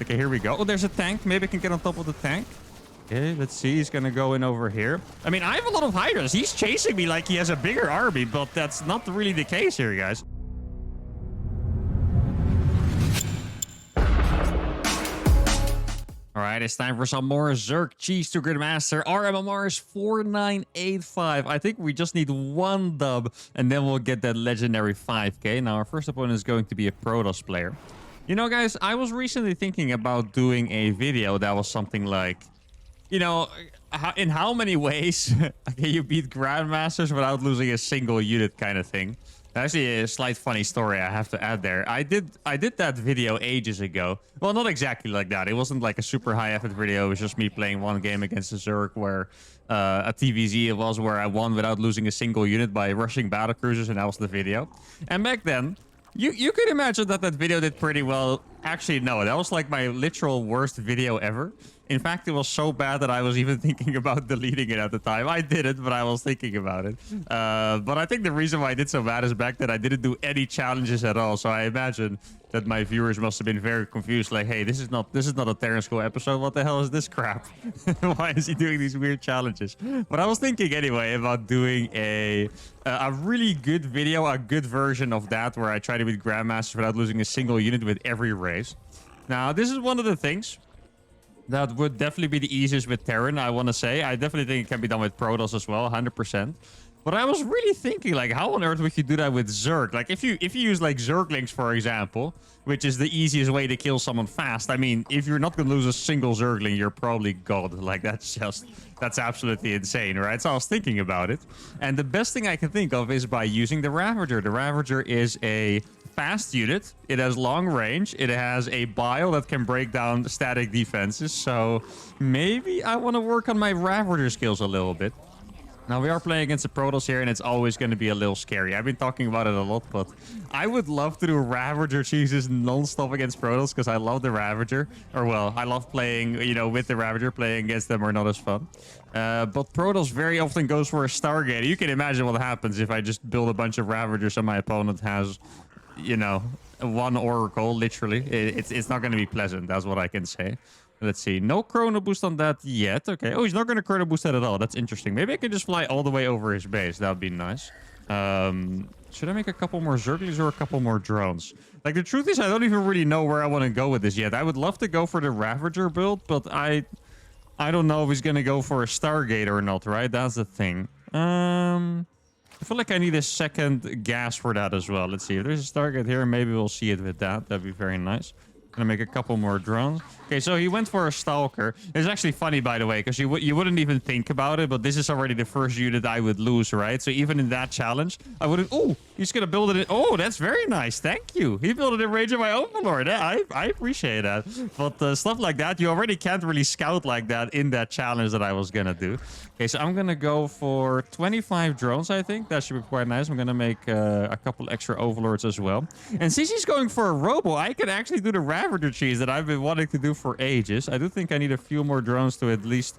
Okay, here we go. Oh, there's a tank. Maybe I can get on top of the tank. Okay, let's see. He's gonna go in over here. I mean, I have a lot of hydras. He's chasing me like he has a bigger army, but that's not really the case here, guys. All right, it's time for some more Zerg Cheese to Gridmaster. Our MMR is 4985. I think we just need one dub, and then we'll get that legendary 5k. Now, our first opponent is going to be a Protoss player. You know, guys, I was recently thinking about doing a video that was something like, you know, in how many ways can you beat Grandmasters without losing a single unit kind of thing. Actually, a slight funny story I have to add there. I did that video ages ago. Well, not exactly like that. It wasn't like a super high effort video. It was just me playing one game against a Zerg where a TVZ it was where I won without losing a single unit by rushing battle cruisers, and that was the video. And back then, you could imagine that video did pretty well. Actually, no, that was like my literal worst video ever. In fact, it was so bad that I was even thinking about deleting it at the time. I didn't, but I was thinking about it. But I think the reason why I did so bad is back then I didn't do any challenges at all. So I imagine that my viewers must have been very confused. Like, hey, this is not a Terran School episode. What the hell is this crap? Why is he doing these weird challenges? But I was thinking anyway about doing a really good video, a good version of that, where I try to beat Grandmasters without losing a single unit with every race. Now, this is one of the things that would definitely be the easiest with Terran, I want to say. I definitely think it can be done with Protoss as well, 100%. But I was really thinking, like, how on earth would you do that with Zerg? Like, if you use, like, Zerglings, for example, which is the easiest way to kill someone fast. I mean, if you're not going to lose a single Zergling, you're probably God. Like, that's absolutely insane, right? So I was thinking about it. And the best thing I can think of is by using the Ravager. The Ravager is a fast unit. It has long range. It has a bile that can break down static defenses. So maybe I want to work on my Ravager skills a little bit. Now, we are playing against the Protoss here, and it's always going to be a little scary. I've been talking about it a lot, but I would love to do Ravager cheeses non-stop against Protoss because I love the Ravager. Or, well, I love playing, you know, with the Ravager. Playing against them are not as fun. But Protoss very often goes for a Stargazer. You can imagine what happens if I just build a bunch of Ravagers and my opponent has, you know, one Oracle, literally. It's not going to be pleasant. That's what I can say. Let's see. No chrono boost on that yet. Okay. Oh, he's not going to chrono boost that at all. That's interesting. Maybe I can just fly all the way over his base. That would be nice. Should I make a couple more Zerglings or a couple more drones? Like, the truth is, I don't even really know where I want to go with this yet. I would love to go for the Ravager build, but I don't know if he's going to go for a Stargate or not, right? That's the thing. I feel like I need a second gas for that as well. Let's see. If there's a Stargate here, maybe we'll see it with that. That'd be very nice. Gonna make a couple more drones. Okay, so he went for a Stalker. It's actually funny, by the way, because you wouldn't even think about it, but this is already the first unit I would lose, right? So even in that challenge, I wouldn't... Oh, he's gonna build it in... Oh, that's very nice. Thank you. He built it in range of my Overlord. I appreciate that. But stuff like that, you already can't really scout like that in that challenge that I was gonna do. Okay, so I'm gonna go for 25 drones, I think. That should be quite nice. I'm gonna make a couple extra Overlords as well. And since he's going for a Robo, I can actually do the Ravager cheese that I've been wanting to do for ages. I do think I need a few more drones to at least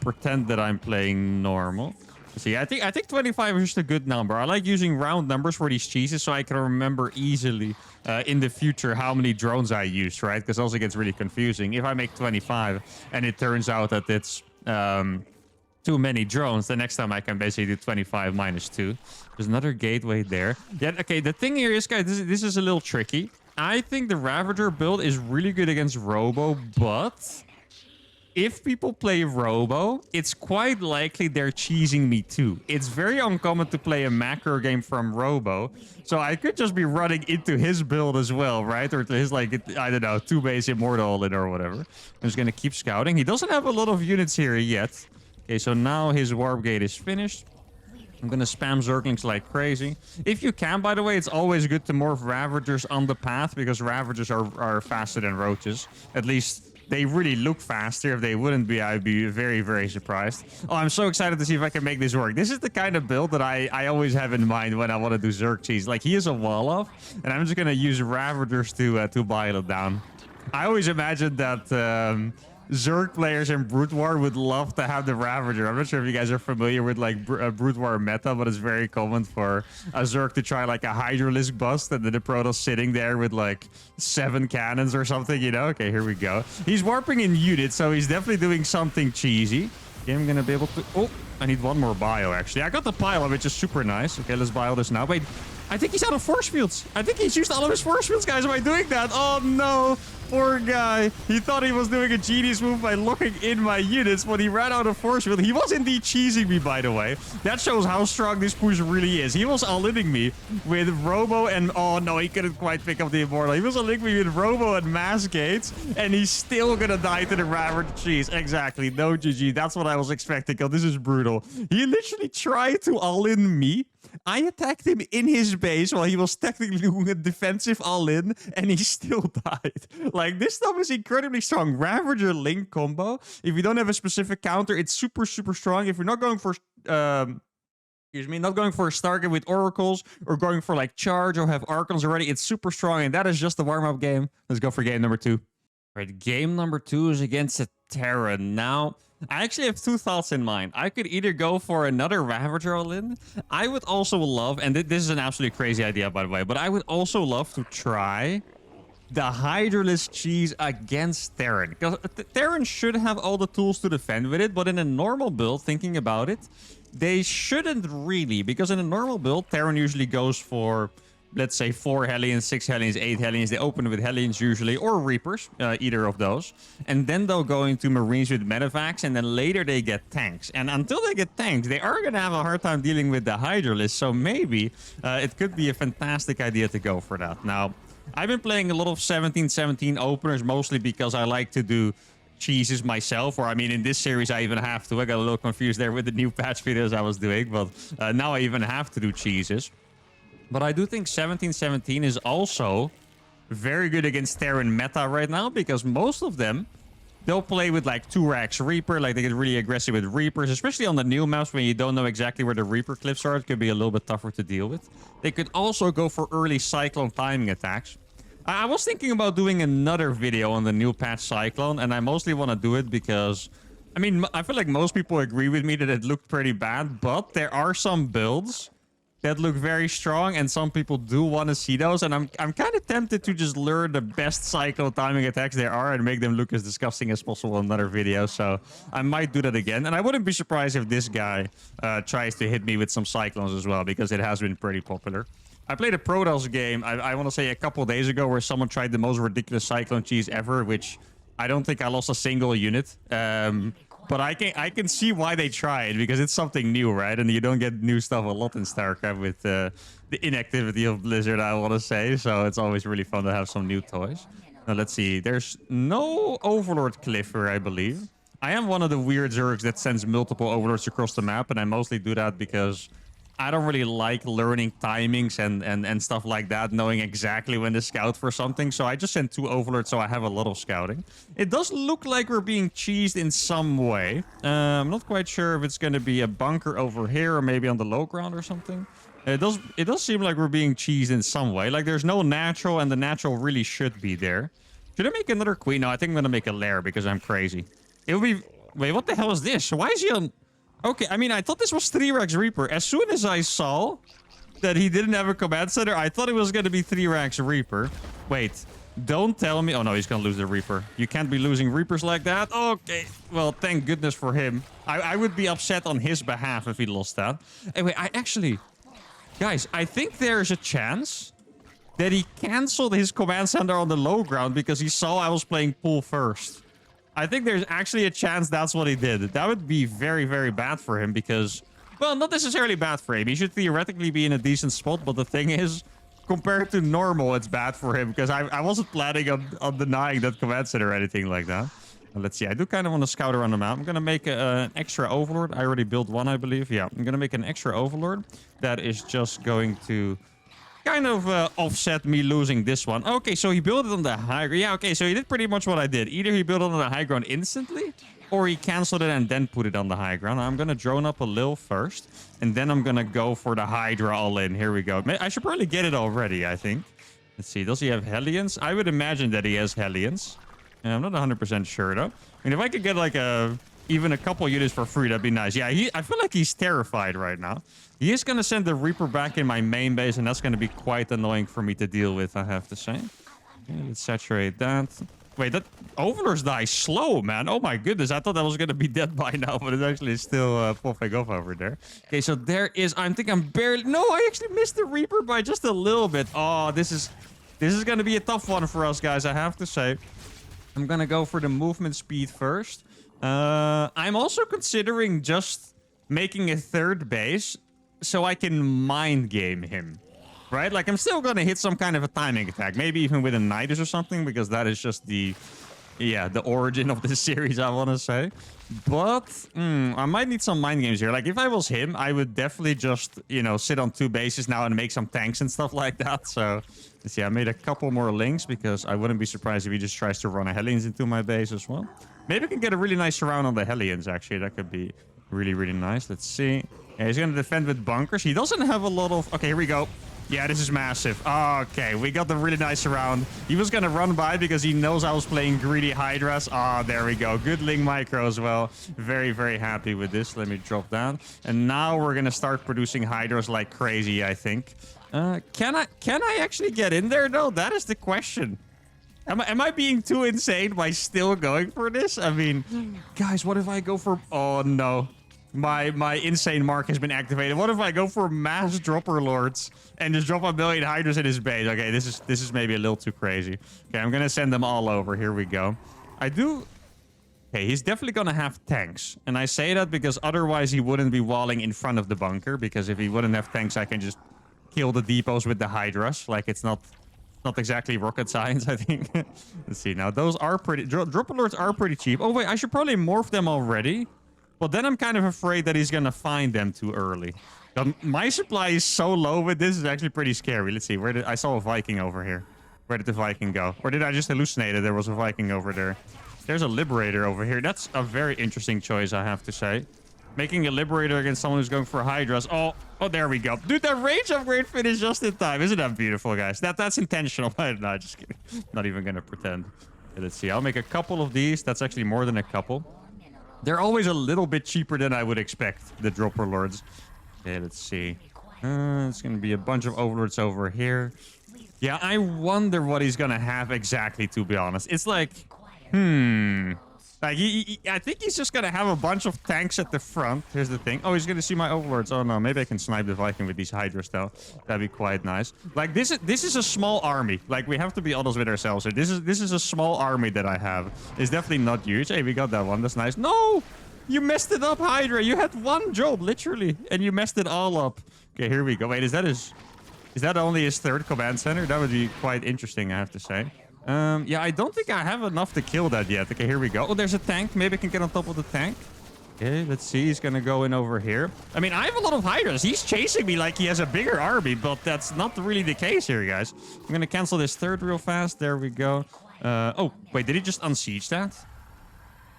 pretend that I'm playing normal. See, I think 25 is just a good number. I like using round numbers for these cheeses so I can remember easily in the future how many drones I used, right? Because also gets really confusing. If I make 25 and it turns out that it's too many drones, the next time I can basically do 25 minus 2. There's another gateway there. Yeah, okay, the thing here is, guys, this is a little tricky. I think the Ravager build is really good against Robo, but if people play Robo, it's quite likely they're cheesing me too. It's very uncommon to play a macro game from Robo, so I could just be running into his build as well, right? Or to his, like, I don't know, 2-base Immortal in or whatever. I'm just gonna keep scouting. He doesn't have a lot of units here yet. Okay, so now his Warp Gate is finished. I'm gonna spam Zerglings like crazy. If you can, by the way, it's always good to morph Ravagers on the path because Ravagers are faster than Roaches. At least they really look faster. If they wouldn't be, I'd be very, very surprised. Oh, I'm so excited to see if I can make this work. This is the kind of build that I always have in mind when I want to do Zerg cheese. Like, he is a wall off, and I'm just gonna use Ravagers to bile it down. I always imagined that Zerg players in Brood War would love to have the Ravager. I'm not sure if you guys are familiar with like Brood War meta, but it's very common for a Zerg to try like a Hydralisk bust and then the Protoss sitting there with like 7 cannons or something, you know? Okay, here we go. He's warping in units, so he's definitely doing something cheesy. Okay, I'm gonna be able to... Oh, I need one more bio, actually. I got the pile, which is super nice. Okay, let's bio this now. Wait, I think he's out of force fields. I think he's used all of his force fields, guys. Am I doing that? Oh, no. Poor guy. He thought he was doing a genius move by locking in my units, but he ran out of force field. He was indeed cheesing me, by the way. That shows how strong this push really is. He was all-inning me with Robo and... Oh, no, he couldn't quite pick up the Immortal. He was all-inning me with Robo and Mass Gates, and he's still gonna die to the Ravager cheese. Exactly. No GG. That's what I was expecting. Oh, this is brutal. He literally tried to all-in me. I attacked him in his base while he was technically doing a defensive all-in, and he still died. Like, this stuff is incredibly strong. Ravager Link combo. If you don't have a specific counter, it's super, super strong. If you're not going for... excuse me, not going for a Stargate with Oracles, or going for, like, Charge, or have Archons already, it's super strong, and that is just the warm-up game. Let's go for game number 2. All right, game number 2 is against a Terran. Now... I actually have 2 thoughts in mind. I could either go for another Ravager all-in. I would also love, and this is an absolutely crazy idea, by the way, but I would also love to try the Hydralisk cheese against Terran. Because Terran should have all the tools to defend with it, but in a normal build, thinking about it, they shouldn't really. Because in a normal build, Terran usually goes for... let's say 4 Hellions, 6 Hellions, 8 Hellions. They open with Hellions usually, or Reapers, either of those. And then they'll go into Marines with Medevacs, and then later they get tanks. And until they get tanks, they are going to have a hard time dealing with the Hydralisk. So maybe it could be a fantastic idea to go for that. Now, I've been playing a lot of 17-17 openers, mostly because I like to do cheeses myself, or I mean in this series I even have to. I got a little confused there with the new patch videos I was doing, but now I even have to do cheeses. But I do think 17-17 is also very good against Terran meta right now, because most of them, they'll play with like 2-Rax Reaper, like they get really aggressive with Reapers, especially on the new maps when you don't know exactly where the Reaper cliffs are. It could be a little bit tougher to deal with. They could also go for early Cyclone timing attacks. I was thinking about doing another video on the new patch Cyclone, and I mostly want to do it because... I mean, I feel like most people agree with me that it looked pretty bad, but there are some builds that look very strong, and some people do want to see those, and I'm kind of tempted to just learn the best Cyclone timing attacks there are and make them look as disgusting as possible in another video, so I might do that again. And I wouldn't be surprised if this guy tries to hit me with some Cyclones as well, because it has been pretty popular. I played a Protoss game, I want to say a couple days ago, where someone tried the most ridiculous Cyclone cheese ever, which I don't think I lost a single unit. But I can see why they tried, because it's something new, right? And you don't get new stuff a lot in StarCraft with the inactivity of Blizzard, I want to say. So it's always really fun to have some new toys. Now, let's see. There's no Overlord Cliffer, I believe. I am one of the weird Zergs that sends multiple Overlords across the map, and I mostly do that because I don't really like learning timings and stuff like that, knowing exactly when to scout for something. So I just sent 2 Overlords, so I have a lot of scouting. It does look like we're being cheesed in some way. I'm not quite sure if it's going to be a bunker over here or maybe on the low ground or something. It does seem like we're being cheesed in some way. Like there's no natural, and the natural really should be there. Should I make another queen? No, I think I'm going to make a lair because I'm crazy. It would be... Wait, what the hell is this? Why is he on... Okay, I mean, I thought this was 3-Rax Reaper. As soon as I saw that he didn't have a command center, I thought it was going to be 3-Rax Reaper. Wait, don't tell me... Oh, no, he's going to lose the Reaper. You can't be losing Reapers like that. Okay, well, thank goodness for him. I would be upset on his behalf if he lost that. Anyway, I actually... Guys, I think there's a chance that he canceled his command center on the low ground because he saw I was playing pool first. I think there's actually a chance that's what he did. That would be very, very bad for him because... Well, not necessarily bad for him. He should theoretically be in a decent spot, but the thing is, compared to normal, it's bad for him because I wasn't planning on denying that command center or anything like that. Let's see. I do kind of want to scout around the map. I'm going to make an extra Overlord. I already built one, I believe. Yeah, I'm going to make an extra Overlord that is just going to... kind of offset me losing this one. Okay, so he built it on the high ground. Yeah, okay, so he did pretty much what I did. Either he built it on the high ground instantly, or he canceled it and then put it on the high ground. I'm going to drone up a little first, and then I'm going to go for the Hydra all in. Here we go. I should probably get it already, I think. Let's see, does he have Hellions? I would imagine that he has Hellions. Yeah, I'm not 100% sure, though. I mean, if I could get, like, even a couple units for free, that'd be nice. Yeah, I feel like he's terrified right now. He is going to send the Reaper back in my main base, and that's going to be quite annoying for me to deal with, I have to say. Okay, let's saturate that. Wait, that Overlords die slow, man. Oh my goodness, I thought that was going to be dead by now, but it's actually still popping off over there. Okay, so there is... I think I'm barely... No, I actually missed the Reaper by just a little bit. Oh, this is going to be a tough one for us, guys, I have to say. I'm going to go for the movement speed first. I'm also considering just making a third base so I can mind game him. Right? Like, I'm still going to hit some kind of a timing attack. Maybe even with a Nidus or something, because that is just the origin of this series, I want to say. But, I might need some mind games here. Like, if I was him, I would definitely just, you know, sit on 2 bases now and make some tanks and stuff like that. So, let's see, I made a couple more links because I wouldn't be surprised if he just tries to run a Hellions into my base as well. Maybe I can get a really nice surround on the Hellions, actually. That could be really, really nice. Let's see. Yeah, he's going to defend with bunkers. He doesn't have a lot of... Okay, here we go. Yeah, this is massive. Okay, we got the really nice surround. He was going to run by because he knows I was playing greedy Hydras. There we go. Good Ling Micro as well. Very, very happy with this. Let me drop down. And now we're going to start producing Hydras like crazy, I think. Can I actually get in there, though? That is the question. Am I being too insane by still going for this? I mean, guys, what if I go for... Oh, no. My insane mark has been activated. What if I go for mass dropper lords and just drop 1 million hydras in his base? Okay, this is maybe a little too crazy. Okay, I'm gonna send them all over. Here we go. Okay, he's definitely gonna have tanks, and I say that because otherwise he wouldn't be walling in front of the bunker. Because if he wouldn't have tanks, I can just kill the depots with the hydras. Like, it's not exactly rocket science, I think. Let's see. Now those are pretty. Dropper lords are pretty cheap. Oh wait, I should probably morph them already. But then I'm kind of afraid that he's going to find them too early. My supply is so low with this, is actually pretty scary. Let's see. I saw a Viking over here. Where did the Viking go? Or did I just hallucinate it? There was a Viking over there. There's a Liberator over here. That's a very interesting choice, I have to say. Making a Liberator against someone who's going for Hydras. Oh, there we go. Dude, that range upgrade finished just in time. Isn't that beautiful, guys? That's intentional. No, just kidding. Not even going to pretend. Okay, let's see. I'll make a couple of these. That's actually more than a couple. They're always a little bit cheaper than I would expect, the Dropper Lords. Okay, let's see. It's going to be a bunch of Overlords over here. Yeah, I wonder what he's going to have exactly, to be honest. It's like, Like, I think he's just going to have a bunch of tanks at the front. Here's the thing. Oh, he's going to see my Overlords. Oh, no. Maybe I can snipe the Viking with these Hydras, though. That'd be quite nice. Like, this is a small army. Like, we have to be honest with ourselves here. This is a small army that I have. It's definitely not huge. Hey, we got that one. That's nice. No! You messed it up, Hydra. You had one job, literally. And you messed it all up. Okay, here we go. Wait, is that only his third command center? That would be quite interesting, I have to say. Yeah, I don't think I have enough to kill that yet. Okay, here we go. Oh, there's a tank. Maybe I can get on top of the tank. Okay, let's see. He's gonna go in over here. I mean, I have a lot of Hydras. He's chasing me like he has a bigger army, but that's not really the case here, guys. I'm gonna cancel this third real fast. There we go. Oh, wait, did he just unsiege that?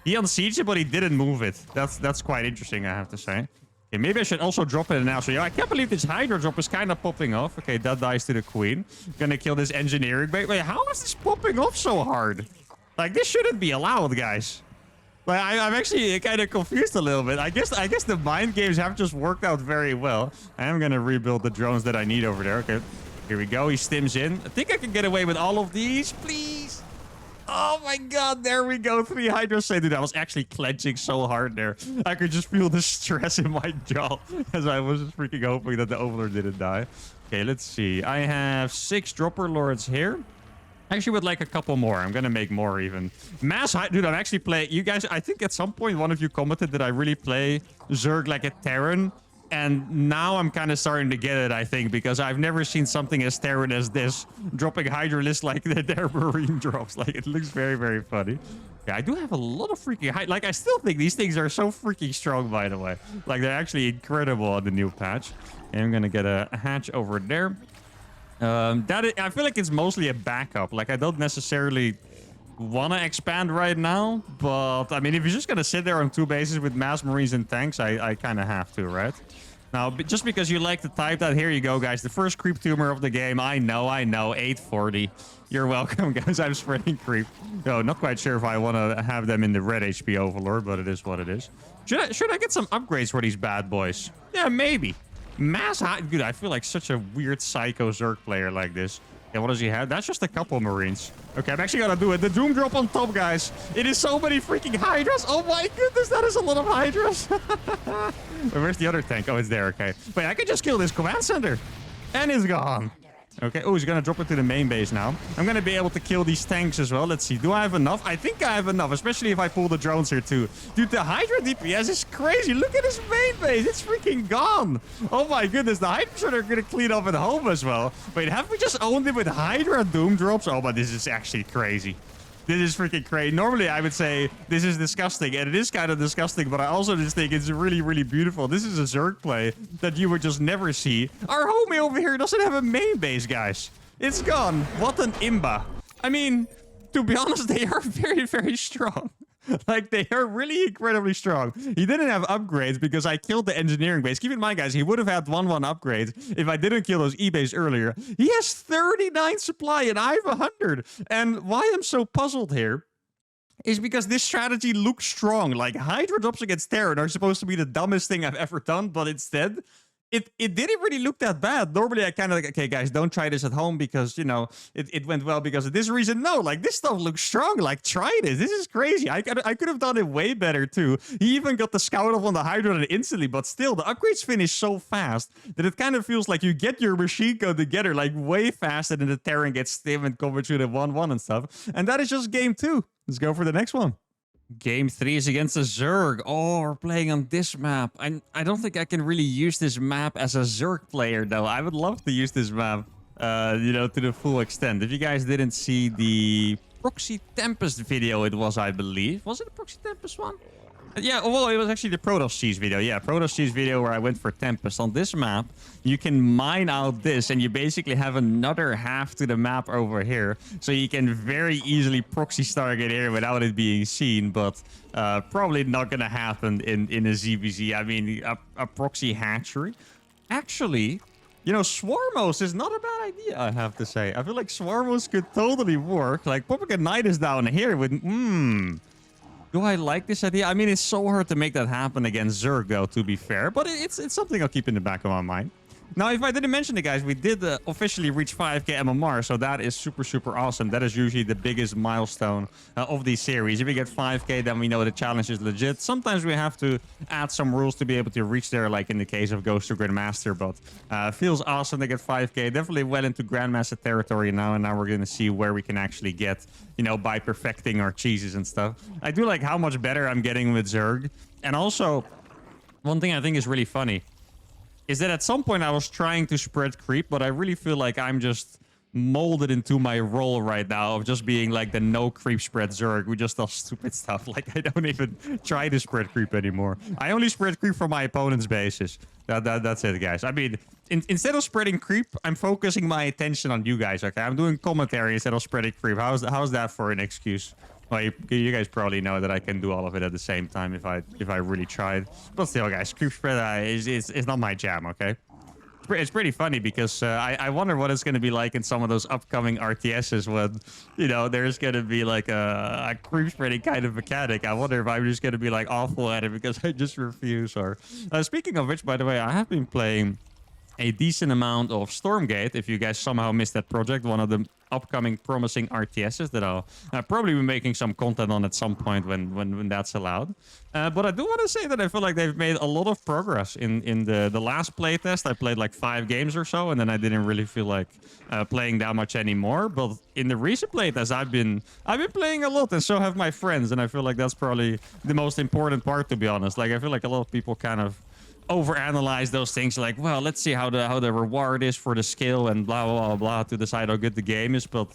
He unsieged it, but he didn't move it. That's quite interesting, I have to say. Okay, maybe I should also drop it now. So, yeah, I can't believe this Hydra drop is kind of popping off. Okay, that dies to the Queen. Gonna kill this engineering base. Wait, how is this popping off so hard? Like, this shouldn't be allowed, guys. Like, I'm actually kind of confused a little bit. I guess the mind games have just worked out very well. I am gonna rebuild the drones that I need over there. Okay, here we go. He stims in. I think I can get away with all of these, please. Oh my god, there we go. 3 Hydras. Dude, I was actually clenching so hard there. I could just feel the stress in my jaw as I was just freaking hoping that the Overlord didn't die. Okay, let's see. I have 6 Dropper Lords here. Actually, would like a couple more. I'm gonna make more even. Dude, I'm actually playing... You guys, I think at some point one of you commented that I really play Zerg like a Terran. And now I'm kind of starting to get it, I think, because I've never seen something as Terran as this. Dropping Hydralisk like their Marine drops. Like, it looks very, very funny. Yeah, I do have a lot of freaking... Like, I still think these things are so freaking strong, by the way. Like, they're actually incredible on the new patch. And I'm gonna get a hatch over there. I feel like it's mostly a backup. Like, I don't necessarily want to expand right now. But, I mean, if you're just gonna sit there on 2 bases with mass Marines and tanks, I kind of have to, right? Now, just because you like to type that, here you go, guys. The first creep tumor of the game. I know. 840. You're welcome, guys. I'm spreading creep. No, not quite sure if I want to have them in the red HP overlord, but it is what it is. Should I get some upgrades for these bad boys? Yeah, maybe. Mass high. Dude, I feel like such a weird psycho Zerg player like this. Yeah, what does he have? That's just a couple Marines. Okay, I'm actually gonna do it. The Doom Drop on top, guys. It is so many freaking Hydras. Oh my goodness, that is a lot of Hydras. Where's the other tank? Oh, it's there. Okay. Wait, I could just kill this command center. And it's gone. Okay. Oh, he's gonna drop it to the main base now. I'm gonna be able to kill these tanks as well. Let's see. Do I have enough? I think I have enough, especially if I pull the drones here too. Dude, the Hydra DPS is crazy. Look at his main base. It's freaking gone. Oh my goodness. The Hydras are gonna clean up at home as well. Wait, have we just owned it with Hydra Doom drops? Oh, but this is actually crazy. This is freaking crazy. Normally, I would say this is disgusting, and it is kind of disgusting, but I also just think it's really, really beautiful. This is a Zerg play that you would just never see. Our homie over here doesn't have a main base, guys. It's gone. What an imba. I mean, to be honest, they are very, very strong. Like, they are really incredibly strong. He didn't have upgrades because I killed the engineering base. Keep in mind, guys, he would have had 1-1 upgrades if I didn't kill those E-base earlier. He has 39 supply and I have 100. And why I'm so puzzled here is because this strategy looks strong. Like, Hydra drops against Terran are supposed to be the dumbest thing I've ever done, but instead, it didn't really look that bad. Normally, I kind of like, okay, guys, don't try this at home because, you know, it went well because of this reason. No, like, this stuff looks strong. Like, try this. This is crazy. I could have done it way better, too. He even got the scout off on the Hydra instantly, but still, the upgrades finish so fast that it kind of feels like you get your machine gun together, like, way faster than the Terran gets stim and covered through the 1-1 and stuff. And that is just game 2. Let's go for the next one. Game 3 is against a Zerg. Oh, we're playing on this map. I don't think I can really use this map as a Zerg player, though. I would love to use this map, you know, to the full extent. If you guys didn't see the Proxy Tempest video, it was, I believe. Was it the Proxy Tempest one? Yeah, well, it was actually the Protoss Cheese video. Yeah, Protoss Cheese video where I went for Tempest. On this map, you can mine out this, and you basically have another half to the map over here. So you can very easily proxy target here without it being seen, but probably not going to happen in a ZBZ. I mean, a proxy hatchery. Actually, you know, Swarmos is not a bad idea, I have to say. I feel like Swarmos could totally work. Like, popping a Knight is down here with... Do I like this idea? I mean, it's so hard to make that happen against Zerg, though, to be fair. But it's something I'll keep in the back of my mind. Now, if I didn't mention it, guys, we did officially reach 5k MMR. So that is super, super awesome. That is usually the biggest milestone of these series. If we get 5k, then we know the challenge is legit. Sometimes we have to add some rules to be able to reach there, like in the case of Ghost to Grandmaster. But feels awesome to get 5k. Definitely well into Grandmaster territory now. And now we're going to see where we can actually get, you know, by perfecting our cheeses and stuff. I do like how much better I'm getting with Zerg. And also, one thing I think is really funny is that at some point I was trying to spread creep, but I really feel like I'm just molded into my role right now of just being like the no creep spread Zerg. We just does stupid stuff. Like, I don't even try to spread creep anymore. I only spread creep from my opponent's bases. That's it, guys. I mean, instead of spreading creep, I'm focusing my attention on you guys, okay? I'm doing commentary instead of spreading creep. How's that for an excuse? Well, you guys probably know that I can do all of it at the same time if I really tried. But still, guys, creep spread is not my jam, okay? It's pretty funny because I wonder what it's going to be like in some of those upcoming RTSs when, you know, there's going to be like a creep spreading kind of mechanic. I wonder if I'm just going to be like awful at it because I just refuse. Or speaking of which, by the way, I have been playing a decent amount of Stormgate. If you guys somehow missed that project, one of the upcoming promising RTSs that I'll probably be making some content on at some point when that's allowed. But I do want to say that I feel like they've made a lot of progress in the last playtest. I played like 5 games or so, and then I didn't really feel like playing that much anymore. But in the recent playtest, I've been playing a lot, and so have my friends. And I feel like that's probably the most important part, to be honest. Like, I feel like a lot of people kind of overanalyze those things, like, well, let's see how the reward is for the skill and blah blah blah to decide how good the game is. But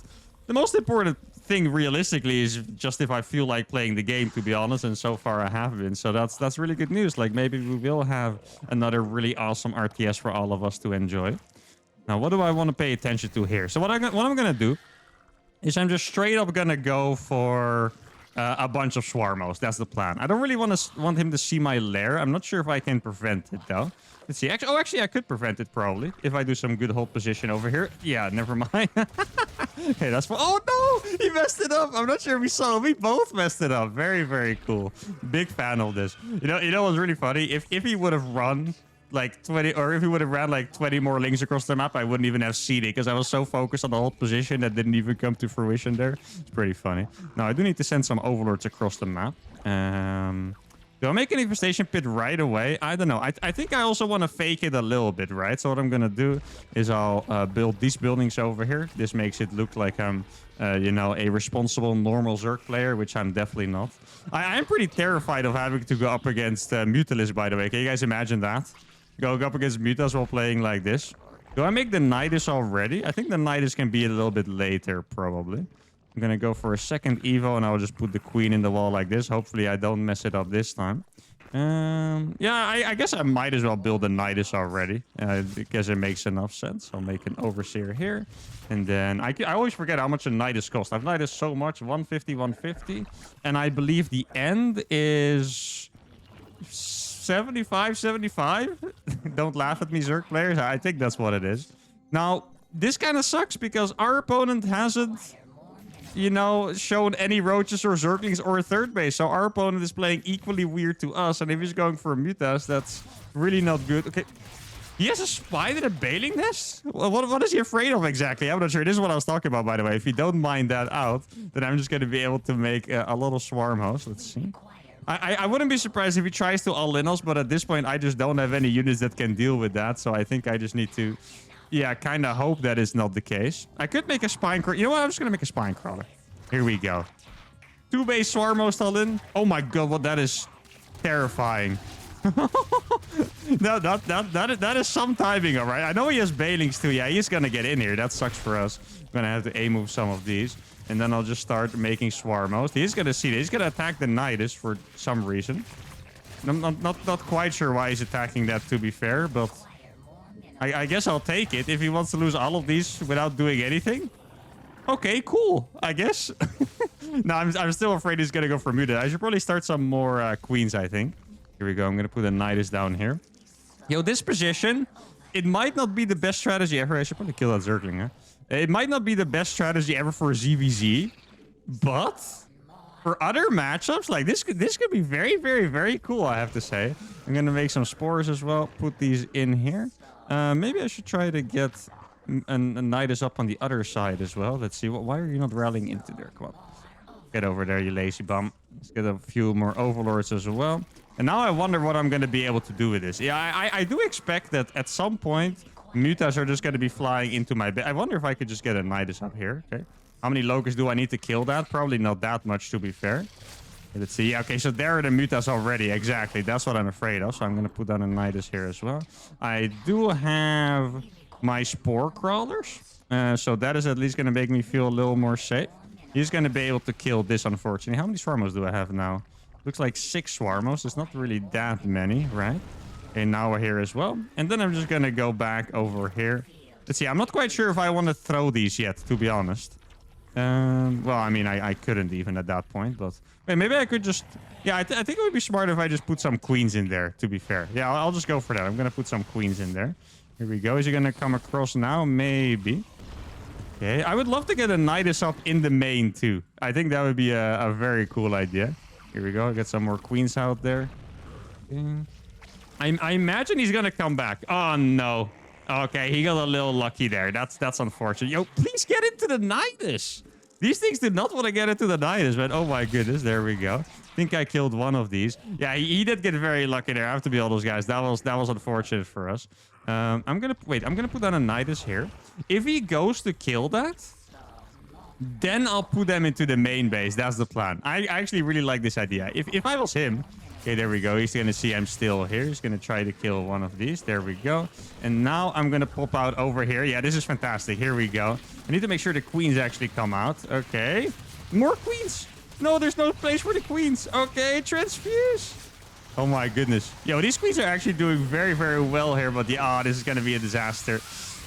the most important thing realistically is just if I feel like playing the game, to be honest, and so far I have been. So that's really good news. Like, maybe we will have another really awesome RTS for all of us to enjoy. Now, what do I want to pay attention to here? So what I'm gonna do is I'm just straight up gonna go for a bunch of Swarmos. That's the plan. I don't really want him to see my lair. I'm not sure if I can prevent it, though. Let's see. Actually, I could prevent it, probably. If I do some good hold position over here. Yeah, never mind. Okay, that's fine. Oh, no! He messed it up. I'm not sure if we saw it. We both messed it up. Very, very cool. Big fan of this. You know what's really funny? If he would have run like 20, or if he would have ran like 20 more links across the map, I wouldn't even have seen it because I was so focused on the hold position that didn't even come to fruition there. It's pretty funny. Now, I do need to send some overlords across the map. Do I make an infestation pit right away? I don't know. I think I also want to fake it a little bit, right? So what I'm going to do is I'll build these buildings over here. This makes it look like I'm, you know, a responsible, normal Zerg player, which I'm definitely not. I'm pretty terrified of having to go up against Mutalis, by the way. Can you guys imagine that? Going up against Mutas while playing like this. Do I make the Nidus already? I think the Nidus can be a little bit later, probably. I'm going to go for a second Evo, and I'll just put the Queen in the wall like this. Hopefully, I don't mess it up this time. Yeah, I guess I might as well build a Nidus already. Because it makes enough sense. I'll make an Overseer here. And then I always forget how much a Nidus costs. I've Nidus so much. 150, 150. And I believe the end is 75, 75. Don't laugh at me, Zerg players. I think that's what it is. Now, this kind of sucks because our opponent hasn't, you know, shown any roaches or Zerglings or a third base. So our opponent is playing equally weird to us. And if he's going for a Mutas, that's really not good. Okay. He has a spider in a bailing nest? What is he afraid of exactly? I'm not sure. This is what I was talking about, by the way. If you don't mind that out, then I'm just going to be able to make a lot of swarm hosts. Let's see. I wouldn't be surprised if he tries to all-in us, but at this point, I just don't have any units that can deal with that. So I think I just need to, yeah, kind of hope that is not the case. I could make a spine crawler. You know what? I'm just going to make a spine crawler. Here we go. 2 base Swarmos all-in. Oh my god, what that is terrifying. No, that is some timing, all right? I know he has Bailings too. Yeah, he's going to get in here. That sucks for us. I'm going to have to A-move some of these. And then I'll just start making Swarmos. He's going to see this. He's going to attack the Nidus for some reason. I'm not quite sure why he's attacking that, to be fair. But I guess I'll take it if he wants to lose all of these without doing anything. Okay, cool. I guess. No, I'm still afraid he's going to go for Muta. I should probably start some more Queens, I think. Here we go. I'm going to put a Nidus down here. Yo, this position, it might not be the best strategy ever. I should probably kill that Zergling, huh? It might not be the best strategy ever for ZVZ, but for other matchups, like this could be very, very, very cool, I have to say. I'm going to make some spores as well. Put these in here. Maybe I should try to get a Nidus up on the other side as well. Let's see. Why are you not rallying into there? Come on. Get over there, you lazy bum. Let's get a few more overlords as well. And now I wonder what I'm going to be able to do with this. Yeah, I do expect that at some point, Mutas are just going to be flying into my base. I wonder if I could just get a Nidus up here. Okay. How many Locusts do I need to kill that? Probably not that much, to be fair. Okay, let's see. Okay, so there are the Mutas already. Exactly. That's what I'm afraid of. So I'm going to put down a Nidus here as well. I do have my Spore Crawlers. So that is at least going to make me feel a little more safe. He's going to be able to kill this, unfortunately. How many Swarmos do I have now? Looks like 6 Swarmos. It's not really that many, right? Okay, now we're here as well. And then I'm just going to go back over here. Let's see. I'm not quite sure if I want to throw these yet, to be honest. Well, I mean, I couldn't even at that point. But wait, maybe I could just... Yeah, I think it would be smart if I just put some Queens in there, to be fair. Yeah, I'll just go for that. I'm going to put some Queens in there. Here we go. Is he going to come across now? Maybe. Okay, I would love to get a Nidus up in the main, too. I think that would be a very cool idea. Here we go. Get some more Queens out there. Okay. I imagine he's gonna come back. Oh no. Okay, he got a little lucky there. That's unfortunate. Yo, please get into the Nidus. These things did not want to get into the Nidus, but oh my goodness, there we go. I think I killed one of these. Yeah, he did get very lucky there. I have to be all those guys. That was unfortunate for us. I'm gonna put down a Nidus here. If he goes to kill that, then I'll put them into the main base. That's the plan. I actually really like this idea. If I was him... Okay, there we go. He's going to see I'm still here. He's going to try to kill one of these. There we go. And now I'm going to pop out over here. Yeah, this is fantastic. Here we go. I need to make sure the Queens actually come out. Okay. More Queens. No, there's no place for the Queens. Okay, transfuse. Oh my goodness. Yo, these Queens are actually doing very, very well here. But this is going to be a disaster.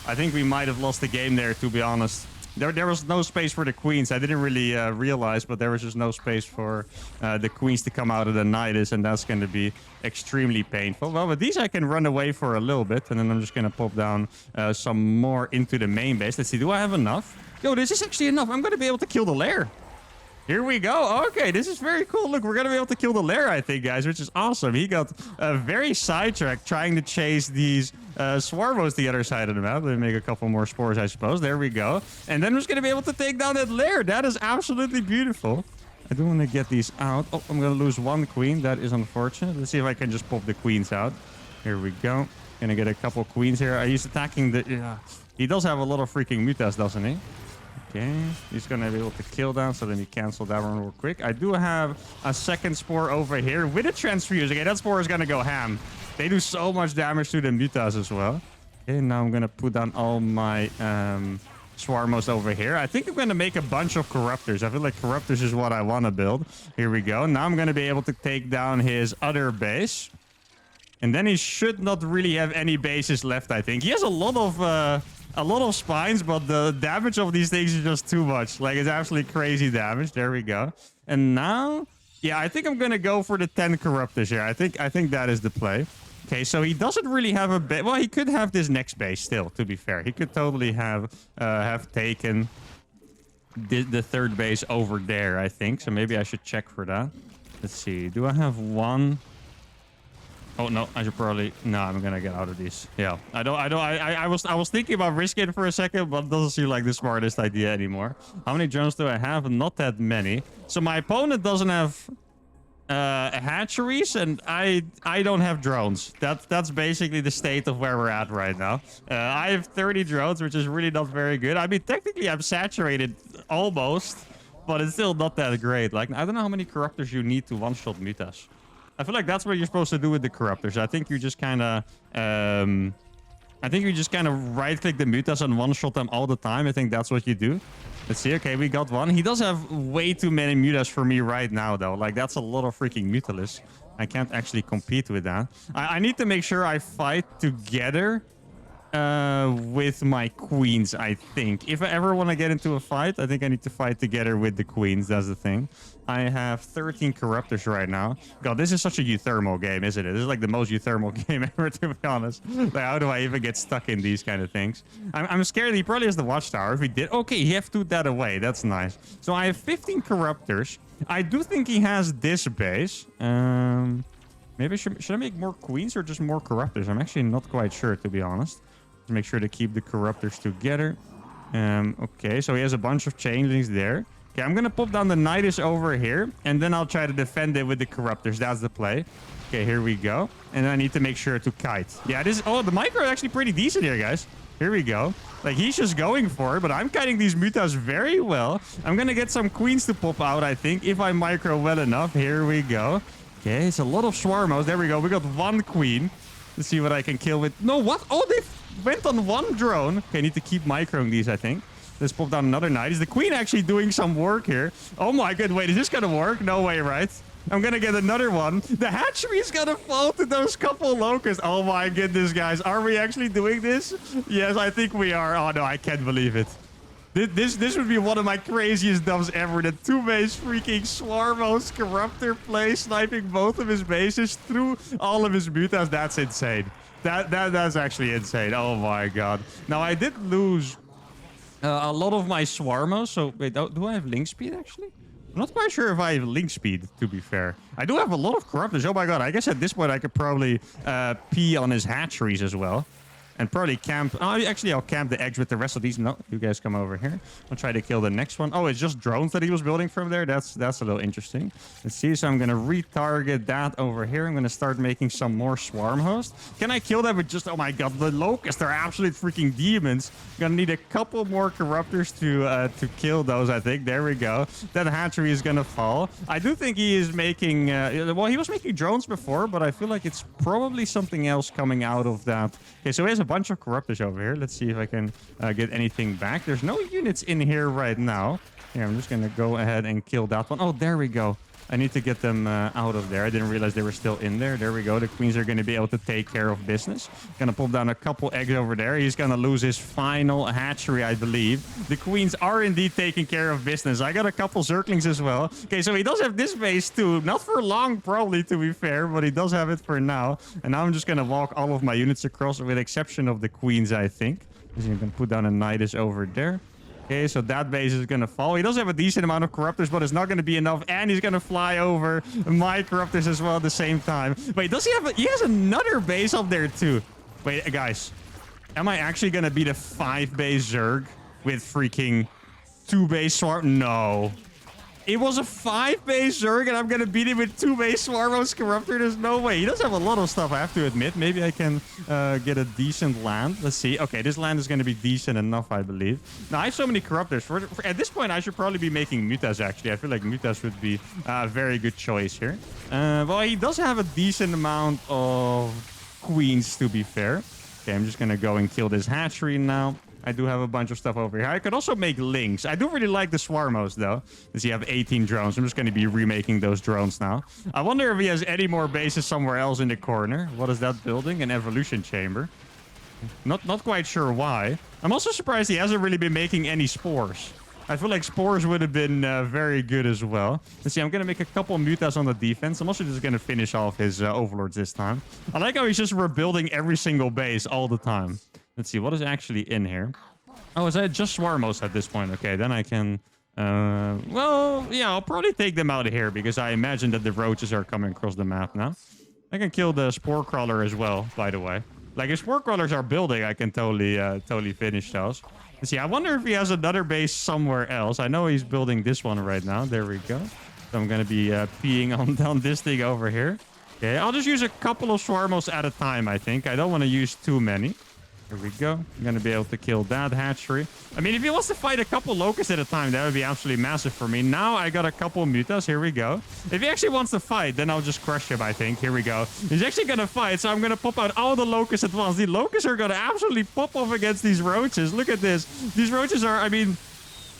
I think we might have lost the game there, to be honest. There was no space for the queens. I didn't really realize, but there was just no space for the queens to come out of the Nidus, and that's going to be extremely painful. Well, with these I can run away for a little bit, and then I'm just going to pop down some more into the main base. Let's see, do I have enough? Yo, this is actually enough. I'm going to be able to kill the lair. Here we go. Okay, this is very cool. Look, we're going to be able to kill the lair, I think, guys, which is awesome. He got very sidetracked trying to chase these swarmos the other side of the map. Let me make a couple more spores, I suppose. There we go. And then we're just going to be able to take down that lair. That is absolutely beautiful. I do want to get these out. Oh, I'm going to lose one queen. That is unfortunate. Let's see if I can just pop the queens out. Here we go. Going to get a couple queens here. He's attacking the... he does have a lot of freaking mutas, doesn't he? Okay, he's gonna be able to kill them, so let me cancel that one real quick. I do have a second spore over here with a transfuse. Okay, that spore is gonna go ham. They do so much damage to the mutas as well. Okay, now I'm gonna put down all my swarmos over here. I think I'm gonna make a bunch of corruptors. I feel like corruptors is what I want to build. Here we go. Now I'm gonna be able to take down his other base. And then he should not really have any bases left, I think. He has a lot of spines, but the damage of these things is just too much. Like, it's absolutely crazy damage. There we go. And now, yeah, I think I'm gonna go for the 10 corruptors here. I think that is the play. Okay, so he doesn't really have a base. Well, he could have this next base still, to be fair. He could totally have taken the third base over there, I think. So maybe I should check for that. Let's see. Do I have one? Oh no, I should probably... No, I'm gonna get out of these. Yeah, I was thinking about risking it for a second, but it doesn't seem like the smartest idea anymore. How many drones do I have? Not that many. So my opponent doesn't have hatcheries, and I don't have drones. That's basically the state of where we're at right now. I have 30 drones, which is really not very good. I mean, technically I'm saturated almost, but it's still not that great. Like, I don't know how many corruptors you need to one-shot mutas. I feel like that's what you're supposed to do with the corruptors. I think you just kind of right-click the mutas and one-shot them all the time. I think that's what you do. Let's see. Okay, we got one. He does have way too many mutas for me right now, though. Like, that's a lot of freaking mutalists. I can't actually compete with that. I need to make sure I fight together with my queens, I think. If I ever want to get into a fight, I think I need to fight together with the queens. That's the thing. I have 13 corruptors right now. God, this is such a uThermal game, isn't it? This is like the most uThermal game ever, to be honest. Like, how do I even get stuck in these kind of things? I'm scared he probably has the watchtower. If he did... Okay, he have to that away. That's nice. So I have 15 corruptors. I do think he has this base. Maybe should I make more queens or just more corruptors? I'm actually not quite sure, to be honest. Make sure to keep the corruptors together. Okay, so he has a bunch of changelings there. Okay, I'm gonna pop down the Nidus over here, and then I'll try to defend it with the corruptors. That's the play. Okay, here we go. And I need to make sure to kite. Yeah, this... Oh, the micro is actually pretty decent here, guys. Here we go. Like, he's just going for it, but I'm kiting these mutas very well. I'm gonna get some queens to pop out, I think, if I micro well enough. Here we go. Okay, it's a lot of swarmos. There we go. We got one queen. Let's see what I can kill with... No, what? Oh, they went on one drone. Okay, I need to keep microing these, I think. Let's pop down another knight. Is the queen actually doing some work here? Oh my god, wait, is this gonna work? No way, right? I'm gonna get another one. The hatchery is gonna fall to those couple locusts. Oh my goodness, guys. Are we actually doing this? Yes, I think we are. Oh no, I can't believe it. This would be one of my craziest dubs ever. The two-base freaking Swarmos Corruptor play, sniping both of his bases through all of his mutas. That's insane. That's actually insane. Oh my god. Now, I did lose a lot of my Swarmos. So, wait, do I have link speed, actually? I'm not quite sure if I have link speed, to be fair. I do have a lot of Corruptors. Oh my god, I guess at this point I could probably pee on his hatcheries as well. And probably camp... Oh, actually, I'll camp the eggs with the rest of these. No, you guys come over here. I'll try to kill the next one. Oh, it's just drones that he was building from there. That's a little interesting. Let's see. So I'm going to retarget that over here. I'm going to start making some more swarm hosts. Can I kill them with just... Oh my god, the locusts are absolute freaking demons. I'm going to need a couple more corruptors to kill those, I think. There we go. That hatchery is going to fall. I do think he is making... well, he was making drones before, but I feel like it's probably something else coming out of that. Okay, so he has a bunch of corruptors over here. Let's see if I can get anything back. There's no units in here right now. Here, I'm just gonna go ahead and kill that one. Oh, there we go. I need to get them out of there. I didn't realize they were still in there. There we go. The queens are going to be able to take care of business. Gonna pop down a couple eggs over there. He's gonna lose his final hatchery, I believe. The queens are indeed taking care of business. I got a couple zerglings as well. Okay, so he does have this base too. Not for long, probably, to be fair, but he does have it for now. And now I'm just gonna walk all of my units across, with the exception of the queens, I think. So you can put down a Nidus over there. Okay, so that base is going to fall. He does have a decent amount of corruptors, but it's not going to be enough. And he's going to fly over my corruptors as well at the same time. Wait, does he have he has another base up there too. Wait, guys. Am I actually going to beat a 5-base Zerg with freaking 2-base swarm? No. It was a 5-base Zerg, and I'm going to beat him with 2-base Swarmos Corruptor. There's no way. He does have a lot of stuff, I have to admit. Maybe I can get a decent land. Let's see. Okay, this land is going to be decent enough, I believe. Now, I have so many Corruptors. At this point, I should probably be making Mutas, actually. I feel like Mutas would be a very good choice here. Well, he does have a decent amount of queens, to be fair. Okay, I'm just going to go and kill this hatchery now. I do have a bunch of stuff over here. I could also make links. I do really like the Swarmos, though. Does he have 18 drones? I'm just going to be remaking those drones now. I wonder if he has any more bases somewhere else in the corner. What is that building? An evolution chamber. Not quite sure why. I'm also surprised he hasn't really been making any spores. I feel like spores would have been very good as well. Let's see, I'm going to make a couple mutas on the defense. I'm also just going to finish off his overlords this time. I like how he's just rebuilding every single base all the time. Let's see, what is actually in here? Oh, is that just Swarmos at this point? Okay, then I can... well, yeah, I'll probably take them out of here because I imagine that the roaches are coming across the map now. I can kill the Spore Crawler as well, by the way. Like, if Spore Crawlers are building, I can totally finish those. Let's see, I wonder if he has another base somewhere else. I know he's building this one right now. There we go. So I'm going to be peeing on this thing over here. Okay, I'll just use a couple of Swarmos at a time, I think. I don't want to use too many. Here we go. I'm going to be able to kill that hatchery. I mean, if he wants to fight a couple locusts at a time, that would be absolutely massive for me. Now I got a couple mutas. Here we go. If he actually wants to fight, then I'll just crush him, I think. Here we go. He's actually going to fight, so I'm going to pop out all the locusts at once. The locusts are going to absolutely pop off against these roaches. Look at this. These roaches are, I mean...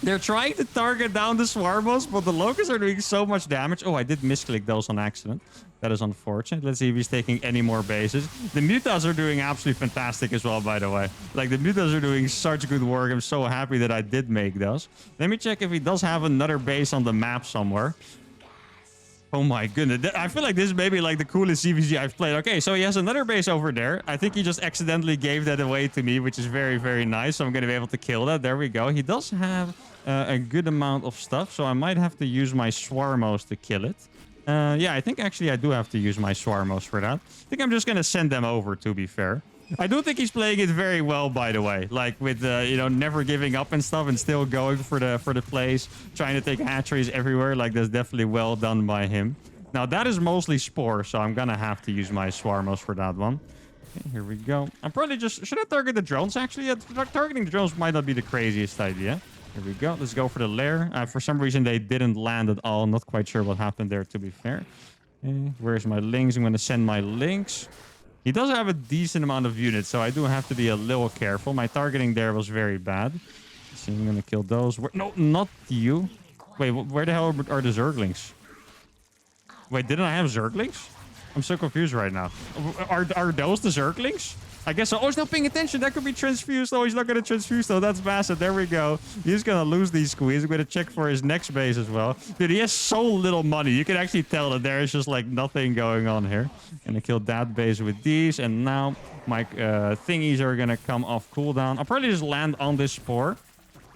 They're trying to target down the Swarmos, but the locusts are doing so much damage. Oh, I did misclick those on accident. That is unfortunate. Let's see if he's taking any more bases. The mutas are doing absolutely fantastic as well, by the way. Like, the mutas are doing such good work. I'm so happy that I did make those. Let me check if he does have another base on the map somewhere. Oh my goodness. I feel like this is maybe like the coolest CVG I've played. Okay, so he has another base over there. I think he just accidentally gave that away to me, which is very, very nice. So I'm going to be able to kill that. There we go. He does have a good amount of stuff, so I might have to use my Swarmos to kill it. Yeah, I think actually I do have to use my Swarmos for that. I think I'm just going to send them over, to be fair. I do think he's playing it very well, by the way. Like with, you know, never giving up and stuff and still going for the plays, trying to take hatcheries everywhere. Like, that's definitely well done by him. Now, that is mostly Spore, so I'm going to have to use my Swarmos for that one. Okay, here we go. I'm probably just... Should I target the drones, actually? Yeah, targeting the drones might not be the craziest idea. Here we go. Let's go for the lair. For some reason, they didn't land at all. Not quite sure what happened there, to be fair. Okay, where's my links? I'm going to send my links. He does have a decent amount of units, so I do have to be a little careful. My targeting there was very bad. So I'm going to kill those. No, not you. Wait, where the hell are the Zerglings? Wait, didn't I have Zerglings? I'm so confused right now. Are those the Zerglings? I guess so. Oh, he's not paying attention. That could be transfused. Oh, he's not going to transfuse, though. That's massive. There we go. He's going to lose these squeeze. I'm going to check for his next base as well. Dude, he has so little money. You can actually tell that there is just, like, nothing going on here. Going to kill that base with these. And now my thingies are going to come off cooldown. I'll probably just land on this spore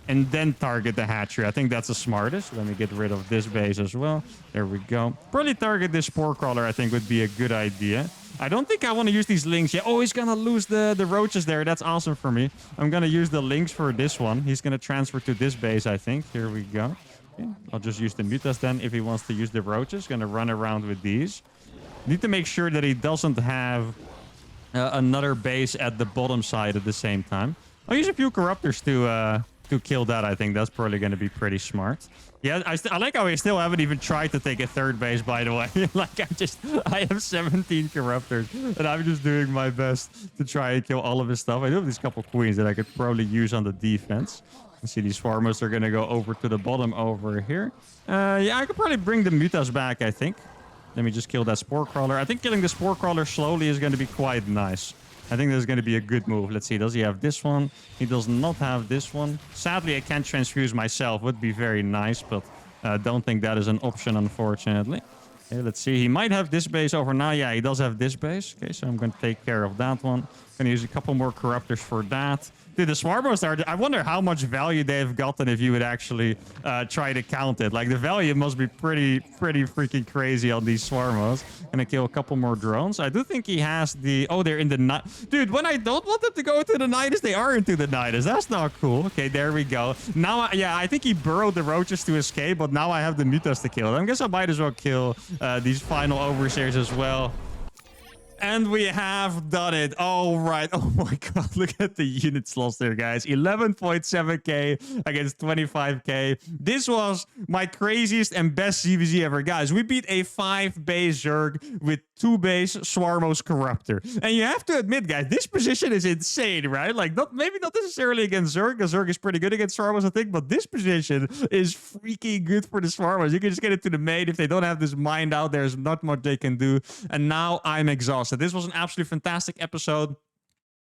and then target the hatchery. I think that's the smartest. Let me get rid of this base as well. There we go. Probably target this spore crawler, I think, would be a good idea. I don't think I want to use these links yet. Oh, he's going to lose the roaches there. That's awesome for me. I'm going to use the links for this one. He's going to transfer to this base, I think. Here we go. Okay. I'll just use the mutas then if he wants to use the roaches. Going to run around with these. Need to make sure that he doesn't have another base at the bottom side at the same time. I'll use a few corruptors to kill that. I think that's probably going to be pretty smart. Yeah, I like how I still haven't even tried to take a third base, by the way. Like, I have 17 corruptors, and I'm just doing my best to try and kill all of his stuff. I do have these couple queens that I could probably use on the defense. See, these farmers are going to go over to the bottom over here. Yeah, I could probably bring the mutas back, I think. Let me just kill that spore crawler. I think killing the spore crawler slowly is going to be quite nice. I think this is going to be a good move. Let's see. Does he have this one? He does not have this one. Sadly, I can't transfuse myself. Would be very nice, but don't think that is an option, unfortunately. Okay, let's see. He might have this base over now. Yeah, he does have this base. Okay, so I'm going to take care of that one. Going to use a couple more corruptors for that. Dude, the Swarmos are... I wonder how much value they've gotten if you would actually try to count it. Like, the value must be pretty freaking crazy on these Swarmos. Gonna kill a couple more drones. I do think he has the... Oh, they're in the night. Dude, when I don't want them to go into the Nidus, they are into the Nidus. That's not cool. Okay, there we go. Now, yeah, I think he burrowed the roaches to escape, but now I have the mutas to kill. I guess I might as well kill these final overseers as well. And we have done it. All right. Oh my god. Look at the units lost there, guys. 11.7k against 25k. This was my craziest and best CVZ ever, guys. We beat a 5-base Zerg with 2-base Swarmos Corruptor. And you have to admit, guys, this position is insane, right? Like, maybe not necessarily against Zerg, because Zerg is pretty good against Swarmos, I think, but this position is freaking good for the Swarmos. You can just get it to the main. If they don't have this mind out, there's not much they can do. And now I'm exhausted. This was an absolutely fantastic episode.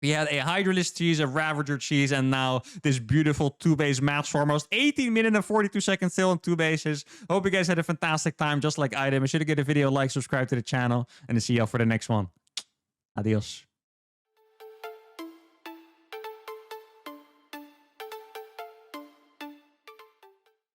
We had a Hydralisk cheese, a Ravager cheese, and now this beautiful 2-base match for almost 18 minutes and 42 seconds still on 2 bases. Hope you guys had a fantastic time just like I did. Make sure to give the video a like, subscribe to the channel, and I'll see you all for the next one. Adios.